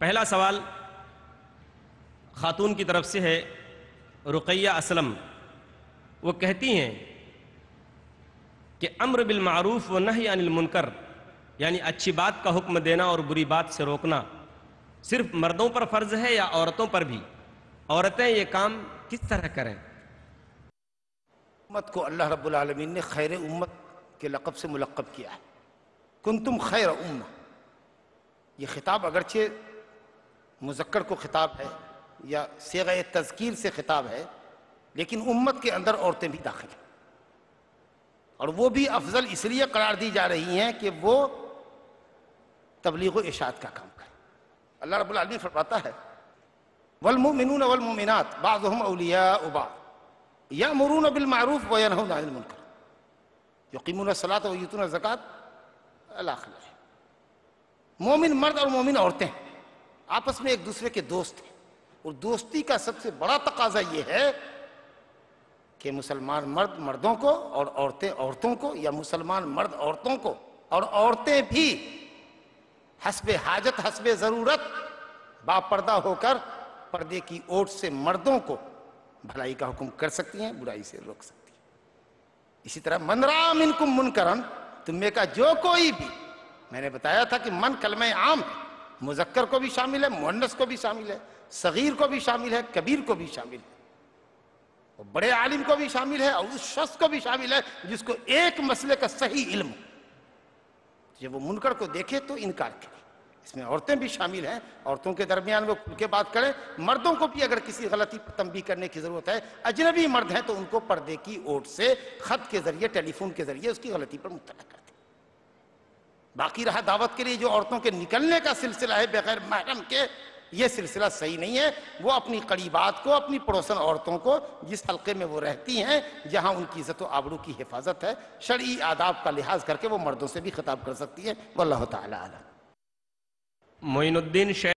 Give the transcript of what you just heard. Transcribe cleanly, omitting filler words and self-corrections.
پہلا سوال خاتون کی طرف سے ہے، رقیہ اسلم۔ وہ کہتی ہیں کہ امر بالمعروف و نہی عن المنکر، یعنی اچھی بات کا حکم دینا اور بری بات سے روکنا، صرف مردوں پر فرض ہے یا عورتوں پر بھی؟ عورتیں یہ کام کس طرح کریں؟ امت کو اللہ رب العالمین نے خیر امت کے لقب سے ملقب کیا ہے، کنتم خیر امہ۔ یہ خطاب اگرچہ مذکر کو خطاب ہے یا صیغہ تذکیر سے خطاب ہے، لیکن امت کے اندر عورتیں بھی داخل ہیں، اور وہ بھی افضل اس لیے قرار دی جا رہی ہیں کہ وہ تبلیغ و ارشاد کا کام کریں۔ اللہ رب العالمین فرماتا ہے والمؤمنون والمؤمنات بعضهم اولیاء بعض یأمرون بالمعروف وینہون عن المنکر یقیمون الصلاۃ ویؤتون الزکاۃ الاخر۔ مومن مرد اور مومن عورتیں آپس میں ایک دوسرے کے دوست ہیں، اور دوستی کا سب سے بڑا تقاضا یہ ہے کہ مسلمان مرد مردوں کو اور عورتیں عورتوں کو، یا مسلمان مرد عورتوں کو اور عورتیں بھی حسب حاجت حسب ضرورت باپردہ ہو کر پردے کی اوٹ سے مردوں کو بھلائی کا حکم کر سکتی ہیں، برائی سے روک سکتی ہیں۔ اسی طرح من رأى منکم منکرا، تم میں کا جو کوئی بھی، میں نے بتایا تھا کہ من کلمہ عام ہے، مذکر کو بھی شامل ہے، مؤنث کو بھی شامل ہے، صغیر کو بھی شامل ہے، کبیر کو بھی شامل ہے، اور بڑے عالم کو بھی شامل ہے، اور اس شخص کو بھی شامل ہے جس کو ایک مسئلے کا صحیح علم ہو۔ جب وہ منکر کو دیکھے تو انکار کرے۔ اس میں عورتیں بھی شامل ہیں، عورتوں کے درمیان وہ کھل کے بات کریں، مردوں کو بھی اگر کسی غلطی پر تنبیہ کرنے کی ضرورت ہے، اجنبی مرد ہیں تو ان کو پردے کی اوٹ سے خط کے ذریعے ٹیلی فون کے ذریعے اس کی غلطی پر مطلع کرتے۔ باقی رہا دعوت کے لیے جو عورتوں کے نکلنے کا سلسلہ ہے بغیر محرم کے، یہ سلسلہ صحیح نہیں ہے۔ وہ اپنی قریبات کو، اپنی پڑوسن عورتوں کو، جس حلقے میں وہ رہتی ہیں، جہاں ان کی عزت و آبرو کی حفاظت ہے، شرعی آداب کا لحاظ کر کے وہ مردوں سے بھی خطاب کر سکتی ہے۔ واللہ تعالی اعلم۔ معین الدین